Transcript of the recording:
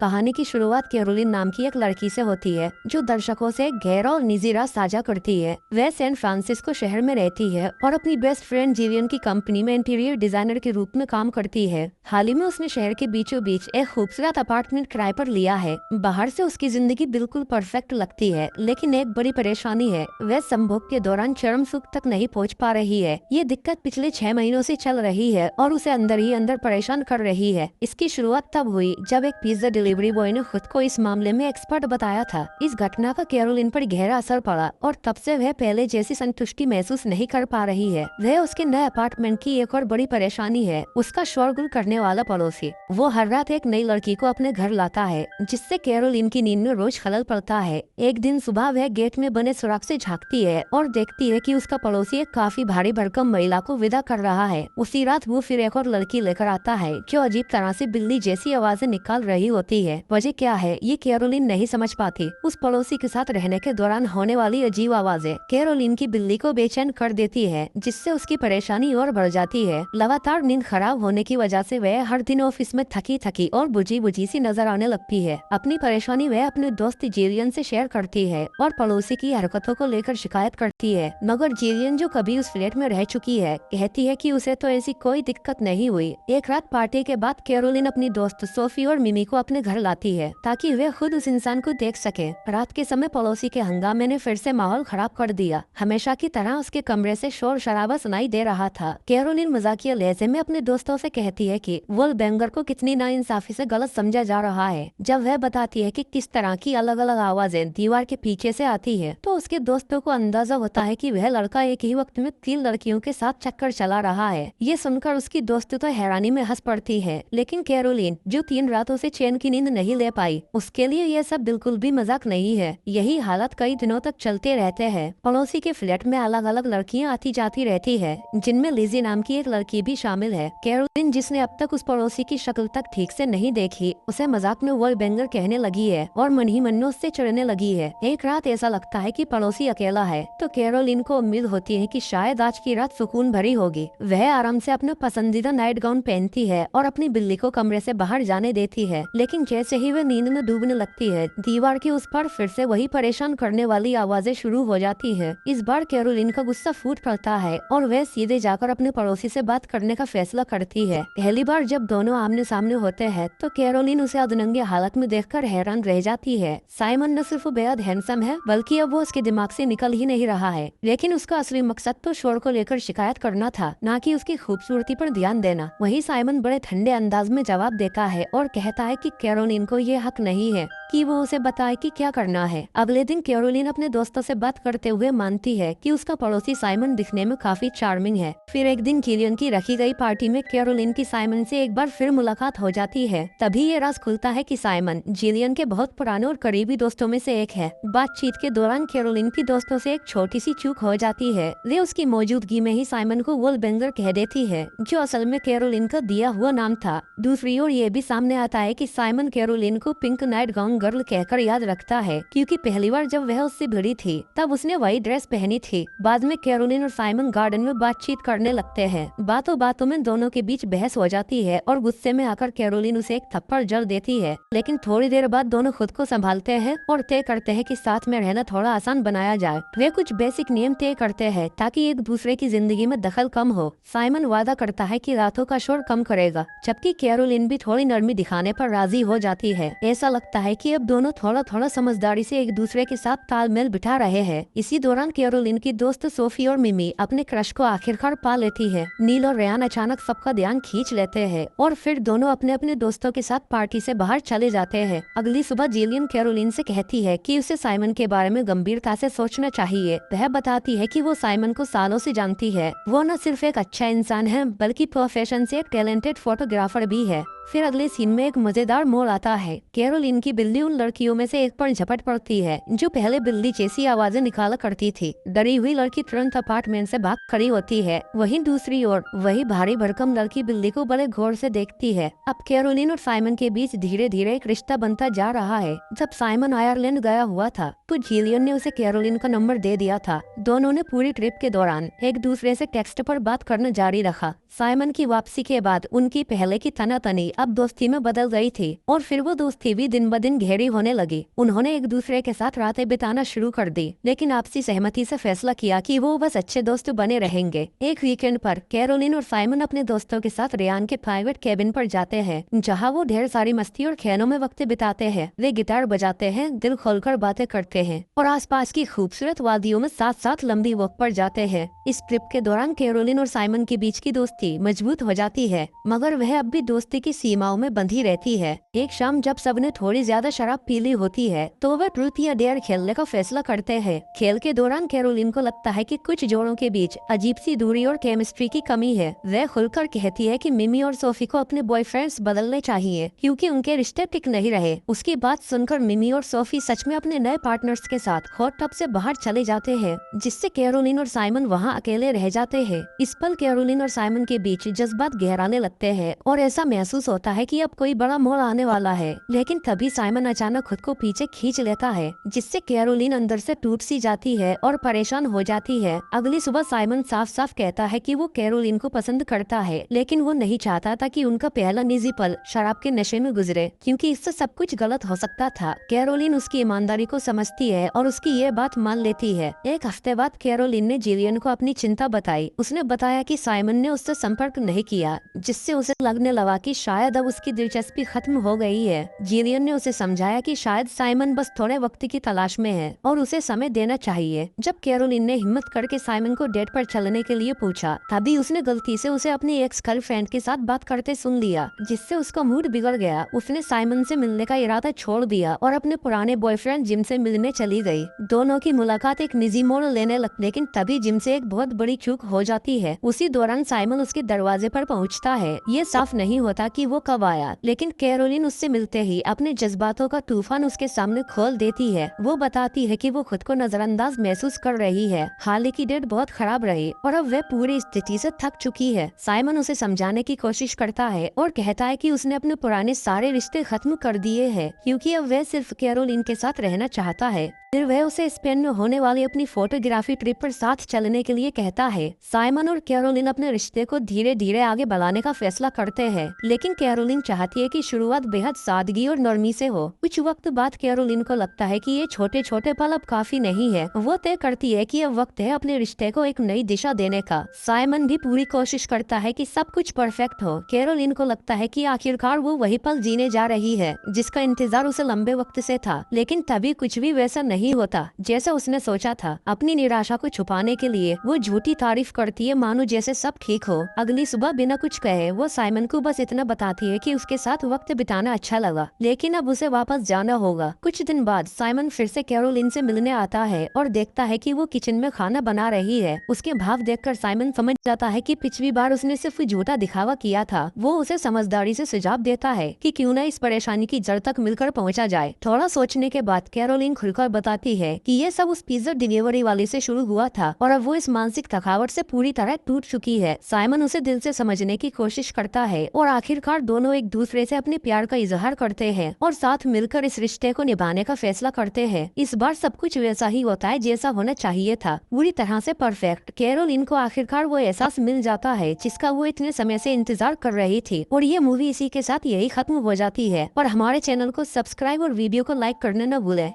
कहानी की शुरुआत कैरोलिन नाम की एक लड़की से होती है जो दर्शकों से एक गहरा और निजी राज साझा करती है। वह सैन फ्रांसिस्को शहर में रहती है और अपनी बेस्ट फ्रेंड जिलियन की कंपनी में इंटीरियर डिजाइनर के रूप में काम करती है। हाल ही में उसने शहर के बीचों बीच एक खूबसूरत अपार्टमेंट किराए पर लिया है। बाहर से उसकी जिंदगी बिल्कुल परफेक्ट लगती है, लेकिन एक बड़ी परेशानी है, वह संभोग के दौरान चरम सुख तक नहीं पहुंच पा रही है। ये दिक्कत पिछले 6 महीनों से चल रही है और उसे अंदर ही अंदर परेशान कर रही है। इसकी शुरुआत तब हुई जब एक पिज्जा डिलीवरी बॉय ने खुद को इस मामले में एक्सपर्ट बताया था। इस घटना का कैरोलिन पर गहरा असर पड़ा और तब से वह पहले जैसी संतुष्टि महसूस नहीं कर पा रही है। वह उसके नए अपार्टमेंट की एक और बड़ी परेशानी है, उसका शोरगुल करने वाला पड़ोसी। वो हर रात एक नई लड़की को अपने घर लाता है, जिससे कैरोलिन की नींद में रोज खलल पड़ता है। एक दिन सुबह वह गेट में बने सुराख से झांकती है और देखती है कि उसका पड़ोसी एक काफी भारी भरकम महिला को विदा कर रहा है। उसी रात वो फिर एक और लड़की लेकर आता है जो अजीब तरह से बिल्ली जैसी आवाजें निकाल रही होती है। वजह क्या है ये कैरोलिन नहीं समझ पाती। उस पड़ोसी के साथ रहने के दौरान होने वाली अजीब आवाजें कैरोलिन की बिल्ली को बेचैन कर देती है, जिससे उसकी परेशानी और बढ़ जाती है। लगातार नींद खराब होने की वजह से वह हर दिन ऑफिस में थकी थकी और बुझी बुझी सी नजर आने लगती है। अपनी परेशानी वह अपने दोस्त जेलियन से शेयर करती है और पड़ोसी की हरकतों को लेकर शिकायत करती है, मगर जेलियन जो कभी उस फ्लैट में रह चुकी है कहती है कि उसे तो ऐसी कोई दिक्कत नहीं हुई। एक रात पार्टी के बाद कैरोलिन अपनी दोस्त सोफी और मिमी को अपने घर लाती है ताकि वे खुद उस इंसान को देख सके। रात के समय पड़ोसी के हंगामे ने फिर से माहौल खराब कर दिया। हमेशा की तरह उसके कमरे से शोर शराबा सुनाई दे रहा था। कैरोलिन मजाकिया लहजे में अपने दोस्तों से कहती है कि वोल बैंगर को कितनी नाइंसाफी से गलत समझा जा रहा है। जब वह बताती है कि किस तरह की अलग अलग आवाजें दीवार के पीछे से आती है, तो उसके दोस्तों को अंदाजा होता है कि वह लड़का एक ही वक्त में 3 लड़कियों के साथ चक्कर चला रहा है। ये सुनकर उसकी दोस्त तो हैरानी में हंस पड़ती है, लेकिन कैरोलिन जो 3 रातों से चैन की नींद नहीं ले पाई, उसके लिए यह सब बिल्कुल भी मजाक नहीं है। यही हालत कई दिनों तक चलते रहते हैं। पड़ोसी के फ्लैट में अलग अलग लड़कियां आती जाती रहती है, जिनमें लिजी नाम की एक लड़की भी शामिल है। कैरोलिन जिसने अब तक उस पड़ोसी की शक्ल तक ठीक से नहीं देखी, उसे मजाक में वॉल बैंगर कहने लगी है और मन ही मन में उससे चिढ़ने लगी है। एक रात ऐसा लगता है कि पड़ोसी अकेला है, तो कैरोलिन को उम्मीद होती है कि शायद आज की रात सुकून भरी होगी। वह आराम से अपना पसंदीदा नाइट गाउन पहनती है और अपनी बिल्ली को कमरे से बाहर जाने देती है, लेकिन जैसे ही वह नींद में डूबने लगती है, दीवार के उस पार फिर से वही परेशान करने वाली आवाजें शुरू हो जाती है। इस बार कैरोलिन का गुस्सा फूट पड़ता है और वह सीधे जाकर अपने पड़ोसी से बात करने का फैसला करती है। पहली बार जब दोनों आमने सामने होते हैं तो कैरोलिन उसे अधनंगे हालत में देखकर हैरान रह जाती है। साइमन न सिर्फ बेहद हैंडसम है, बल्कि अब वो उसके दिमाग से निकल ही नहीं रहा है। लेकिन उसका असली मकसद तो शोर को लेकर शिकायत करना था, न कि उसकी खूबसूरती पर ध्यान देना। वही साइमन बड़े ठंडे अंदाज में जवाब देता है और कहता है कि कैरोलिन को ये हक नहीं है कि वो उसे बताए कि क्या करना है। अगले दिन कैरोलिन अपने दोस्तों से बात करते हुए मानती है कि उसका पड़ोसी साइमन दिखने में काफी चार्मिंग है। फिर एक दिन जिलियन की रखी गई पार्टी में कैरोलिन की साइमन से एक बार फिर मुलाकात हो जाती है। तभी ये राज खुलता है कि साइमन जिलियन के बहुत पुराने और करीबी दोस्तों में से एक है। बातचीत के दौरान कैरोलिन की दोस्तों से एक छोटी सी चूक हो जाती है। वे उसकी मौजूदगी में ही साइमन को वोल बैंगर कह देती है, जो असल में कैरोलिन का दिया हुआ नाम था। दूसरी ओर ये भी सामने आता है कि साइमन कैरोलिन को पिंक नाइट गाउन गर्ल कहकर याद रखता है, क्योंकि पहली बार जब वह उससे भिड़ी थी तब उसने वही ड्रेस पहनी थी। बाद में कैरोलिन और साइमन गार्डन में बातचीत करने लगते हैं। बातों बातों में दोनों के बीच बहस हो जाती है और गुस्से में आकर कैरोलिन उसे एक थप्पड़ जड़ देती है। लेकिन थोड़ी देर बाद दोनों खुद को संभालते हैं और तय करते हैं कि साथ में रहना थोड़ा आसान बनाया जाए। वे कुछ बेसिक नियम तय करते हैं ताकि एक दूसरे की जिंदगी में दखल कम हो। साइमन वादा करता है कि रातों का शोर कम करेगा, जबकि कैरोलिन भी थोड़ी नरमी दिखाने पर राजी हो जाती है। ऐसा लगता है कि अब दोनों थोड़ा थोड़ा समझदारी से एक दूसरे के साथ तालमेल बिठा रहे हैं। इसी दौरान कैरोलिन की दोस्त सोफी और मिमी अपने क्रश को आखिरकार पा लेती है। नील और रेयान अचानक सबका ध्यान खींच लेते हैं और फिर दोनों अपने अपने दोस्तों के साथ पार्टी से बाहर चले जाते हैं। अगली सुबह जिलियन कैरोलिन से कहती है कि उसे साइमन के बारे में गंभीरता से सोचना चाहिए। वह बताती है कि वो साइमन को सालों से जानती है। वो न सिर्फ एक अच्छा इंसान है, बल्कि प्रोफेशन से एक टैलेंटेड फोटोग्राफर भी है। फिर अगले सीन में एक मजेदार मोड़ आता है। कैरोलिन की बिल्ली उन लड़कियों में से एक पर झपट पड़ती है जो पहले बिल्ली जैसी आवाजें निकाला करती थी। डरी हुई लड़की तुरंत अपार्टमेंट से भाग खड़ी होती है। वहीं दूसरी ओर वही भारी भरकम लड़की बिल्ली को बड़े गौर से देखती है। अब कैरोलिन और साइमन के बीच धीरे धीरे एक रिश्ता बनता जा रहा है। जब साइमन आयरलैंड गया हुआ था तो जिलियन ने उसे कैरोलिन का नंबर दे दिया था। दोनों ने पूरी ट्रिप के दौरान एक दूसरे से टेक्स्ट पर बात करना जारी रखा। साइमन की वापसी के बाद उनकी पहले की तनातनी अब दोस्ती में बदल गई थी और फिर वो दोस्ती भी दिन ब दिन गहरी होने लगी। उन्होंने एक दूसरे के साथ रातें बिताना शुरू कर दी, लेकिन आपसी सहमति से फैसला किया कि वो बस अच्छे दोस्त बने रहेंगे। एक वीकेंड पर कैरोलिन और साइमन अपने दोस्तों के साथ रेयान के प्राइवेट केबिन पर जाते हैं, जहां वो ढेर सारी मस्ती और खेलों में वक्त बिताते हैं। वे गिटार बजाते हैं, दिल खोलकर बातें करते हैं और आसपास की खूबसूरत वादियों में साथ साथ लंबी वॉक पर जाते हैं। इस ट्रिप के दौरान कैरोलिन और साइमन के बीच की दोस्ती मजबूत हो जाती है, मगर वह अब भी दोस्ती की सीमाओं में बंधी रहती है। एक शाम जब सबने थोड़ी ज्यादा शराब पी ली होती है तो वह ट्रूथ या डेयर खेलने का फैसला करते हैं। खेल के दौरान कैरोलिन को लगता है कि कुछ जोड़ों के बीच अजीब सी दूरी और केमिस्ट्री की कमी है। वह खुलकर कहती है कि मिमी और सोफी को अपने बॉयफ्रेंड्स बदलने चाहिए क्योंकि उनके रिश्ते टिक नहीं रहे। उसकी बात सुनकर मिमी और सोफी सच में अपने नए पार्टनर्स के साथ हॉट टब से बाहर चले जाते हैं, जिससे कैरोलिन और साइमन वहाँ अकेले रह जाते हैं। इस पल कैरोलिन और साइमन के बीच जज्बात गहराने लगते हैं और ऐसा महसूस होता है कि अब कोई बड़ा मोड़ आने वाला है। लेकिन तभी साइमन अचानक खुद को पीछे खींच लेता है, जिससे कैरोलिन अंदर से टूट सी जाती है और परेशान हो जाती है। अगली सुबह साइमन साफ साफ कहता है कि वो कैरोलिन को पसंद करता है, लेकिन वो नहीं चाहता था कि उनका पहला निजी पल शराब के नशे में गुजरे, क्योंकि इससे सब कुछ गलत हो सकता था। कैरोलिन उसकी ईमानदारी को समझती है और उसकी ये बात मान लेती है। एक हफ्ते बाद कैरोलिन ने जिलियन को अपनी चिंता बताई। उसने बताया कि साइमन ने उससे संपर्क नहीं किया, जिससे उसे लगने लगा कि शायद अब उसकी दिलचस्पी खत्म हो गई है। जिलियन ने उसे समझाया कि शायद साइमन बस थोड़े वक्त की तलाश में है और उसे समय देना चाहिए। जब कैरोलिन ने हिम्मत करके साइमन को डेट पर चलने के लिए पूछा, तभी उसने गलती से उसे अपनी एक्स गर्लफ्रेंड के साथ बात करते सुन लिया, जिससे उसका मूड बिगड़ गया। उसने साइमन से मिलने का इरादा छोड़ दिया और अपने पुराने बॉयफ्रेंड जिम से मिलने चली गई। दोनों की मुलाकात एक निजी मोड़ लेने लगी, लेकिन तभी जिम से एक बहुत बड़ी चूक हो जाती है। उसी दौरान साइमन उसके दरवाजे पर पहुंचता है। ये साफ नहीं होता कि वो कब आया, लेकिन कैरोलिन उससे मिलते ही अपने जज्बातों का तूफान उसके सामने खोल देती है। वो बताती है कि वो खुद को नजरअंदाज महसूस कर रही है। हाल की डेट बहुत खराब रही और अब वह पूरी स्थिति से थक चुकी है। साइमन उसे समझाने की कोशिश करता है और कहता है कि उसने अपने पुराने सारे रिश्ते खत्म कर दिए हैं, क्योंकि अब वह सिर्फ कैरोलिन के साथ रहना चाहता है। फिर वह उसे स्पेन में होने वाली अपनी फोटोग्राफी ट्रिप पर साथ चलने के लिए कहता है। साइमन और कैरोलिन अपने रिश्ते को धीरे धीरे आगे बढ़ाने का फैसला करते हैं, लेकिन कैरोलिन चाहती है कि शुरुआत बेहद सादगी और नरमी से हो। कुछ वक्त बाद कैरोलिन को लगता है कि ये छोटे छोटे पल अब काफी नहीं है। वो तय करती है कि अब वक्त है अपने रिश्ते को एक नई दिशा देने का। साइमन भी पूरी कोशिश करता है कि सब कुछ परफेक्ट हो। कैरोलिन को लगता है कि आखिरकार वो वही पल जीने जा रही है जिसका इंतजार उसे लंबे वक्त से था, लेकिन तभी कुछ भी वैसा नहीं होता जैसा उसने सोचा था। अपनी निराशा को छुपाने के लिए वो झूठी तारीफ करती है, मानो जैसे सब ठीक हो। अगली सुबह बिना कुछ कहे वो साइमन को बस इतना बताती है कि उसके साथ वक्त बिताना अच्छा लगा, लेकिन अब उसे वापस जाना होगा। कुछ दिन बाद साइमन फिर से कैरोलिन से मिलने आता है और देखता है कि वो किचन में खाना बना रही है। उसके भाव देखकर साइमन समझ जाता है कि पिछली बार उसने सिर्फ झूठा दिखावा किया था। वो उसे समझदारी से सुझाव देता है कि क्यों न इस परेशानी की जड़ तक मिलकर पहुंचा जाए। थोड़ा सोचने के बाद कैरोलिन खुलकर बताती है कि ये सब उस पिज्जा डिलीवरी वाले से शुरू हुआ था और अब वो इस मानसिक थकावट से पूरी तरह टूट चुकी है। साइमन उसे दिल से समझने की कोशिश करता है और आखिरकार दोनों एक दूसरे से अपने प्यार का इजहार करते हैं और साथ मिलकर इस रिश्ते को निभाने का फैसला करते हैं। इस बार सब कुछ वैसा ही होता है जैसा होना चाहिए था, पूरी तरह से परफेक्ट। कैरोलिन को आखिरकार वो एहसास मिल जाता है जिसका वो इतने समय से इंतजार कर रही थी और ये मूवी इसी के साथ यही खत्म हो जाती है। और हमारे चैनल को सब्सक्राइब और वीडियो को लाइक करना न भूलें।